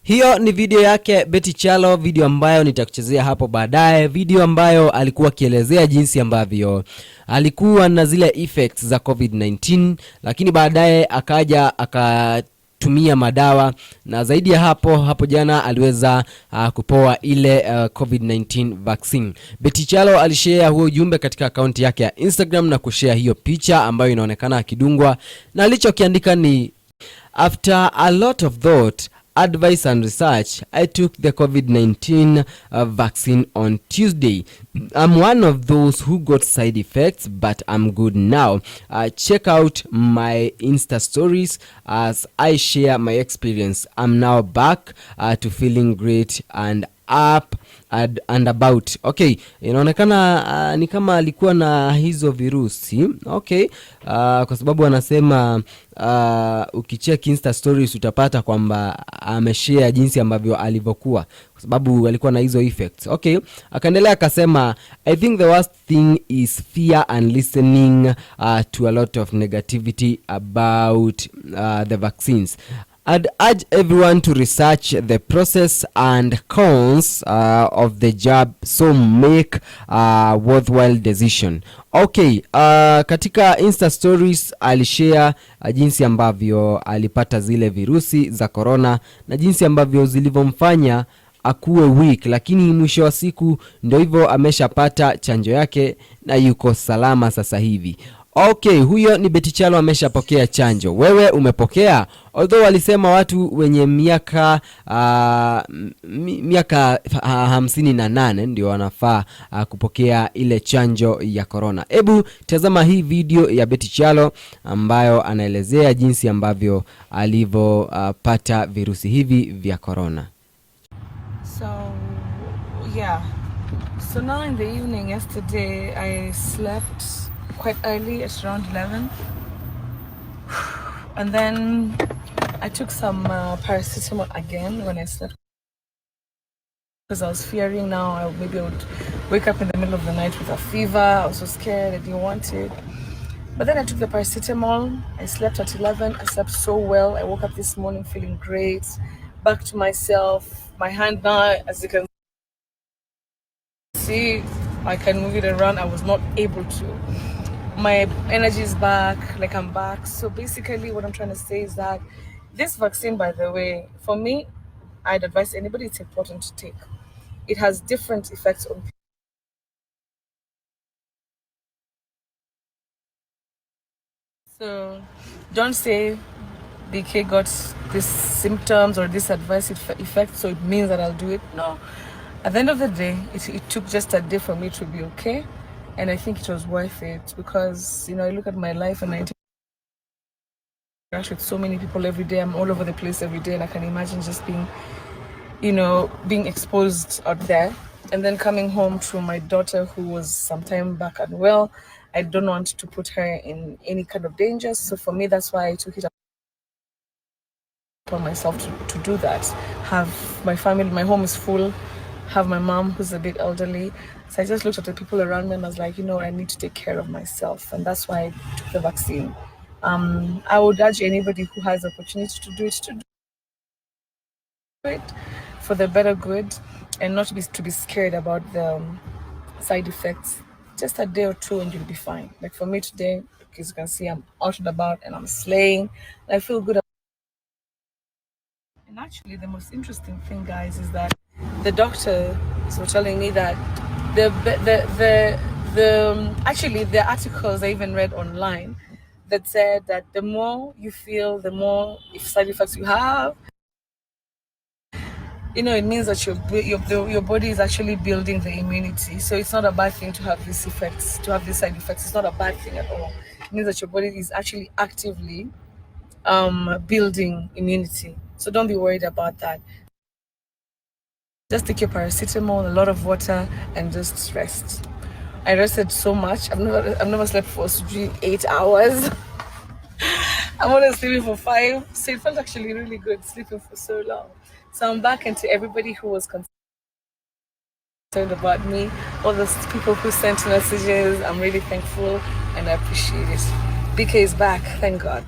Hiyo ni video yake Betty Kyallo, video ambayo nitakuchezea hapo baadaye, video ambayo alikuwa akielezea jinsi ambavyo alikuwa na zile effects za Covid19, lakini baadaye akaja akatumia madawa, na zaidi ya hapo jana aliweza kupoa ile Covid19 vaccine. Betty Kyallo alishare huo ujumbe katika akaunti yake ya Instagram na kushare hiyo picha ambayo inaonekana akidungwa, na alichokiandika ni after a lot of thought, advice and research, I took the Covid19 vaccine on Tuesday. I'm one of those who got side effects, but I'm good now. Check out my Insta stories as I share my experience. I'm now back to feeling great and up and about. Okay, inaonekana ni kama alikuwa na hizo virusi. Okay, kwa sababu anasema ukicheck Insta stories utapata kwamba ameshare jinsi ambavyo alivyokuwa, kwa sababu alikuwa na hizo effects. Okay, akaendelea akasema, I think the worst thing is fear and listening to a lot of negativity about the vaccines. I'd urge everyone to research the process and cons of the jab, so make a worthwhile decision. Okay, katika Insta stories alishare jinsi ambavyo alipata zile virusi za corona na jinsi ambavyo zilivomfanya akuwe weak, lakini mwisho wa siku ndio hivyo, ameshapata chanjo yake na yuko salama sasa hivi. Okay, huyo ni Betty Kyallo, ameshapokea chanjo. Wewe umepokea? Although walisema watu wenye miaka 58 ndio wanafaa kupokea ile chanjo ya corona. Hebu tazama hii video ya Betty Kyallo ambayo anaelezea jinsi ambavyo alivyopata virusi hivi vya corona. So now in the evening yesterday I slept quite early, at around 11, and then I took some paracetamol again when I slept, because I was fearing now maybe I would wake up in the middle of the night with a fever. I was so scared, I didn't want it. But then I took the paracetamol, I slept at 11, I slept so well. I woke up this morning feeling great, back to myself. My hand now, as you can see, I can move it around. I was not able to. My energy is back, like I'm back. So basically what I'm trying to say is that this vaccine, by the way, for me, I'd advise anybody, it's important to take. It has different effects on people. So don't say BK got these symptoms or this adverse effect, so it means that I'll do it. No. At the end of the day, it took just a day for me to be okay. And I think it was worth it, because, I look at my life and I interact with so many people every day. I'm all over the place every day, and I can imagine just being, being exposed out there. And then coming home to my daughter, who was sometime back unwell. I don't want to put her in any kind of danger. So for me, that's why I took it upon myself to do that. Have my family, my home is full. Have my mom, who's a bit elderly. So I just looked at the people around me and I was like, I need to take care of myself. And that's why I took the vaccine. I would urge anybody who has the opportunity to do it for the better good, and not to be scared about the side effects. Just a day or two and you'll be fine. Like for me today, as you can see, I'm out and about and I'm slaying. And I feel good. And actually, the most interesting thing, guys, is that the doctors were telling me that actually the articles I even read online that said that the more you feel, the more side effects you have. It means that your body is actually building the immunity. So it's not a bad thing to have these effects, to have these side effects. It's not a bad thing at all. It means that your body is actually actively building immunity. So don't be worried about that. Just take your paracetamol, a lot of water, and just rest. I rested so much. I've never slept for 8 hours. I'm only sleeping for 5, so it felt actually really good sleeping for so long. So I'm back, and to everybody who was concerned about me, all those people who sent messages, I'm really thankful and I appreciate it. BK is back, thank God.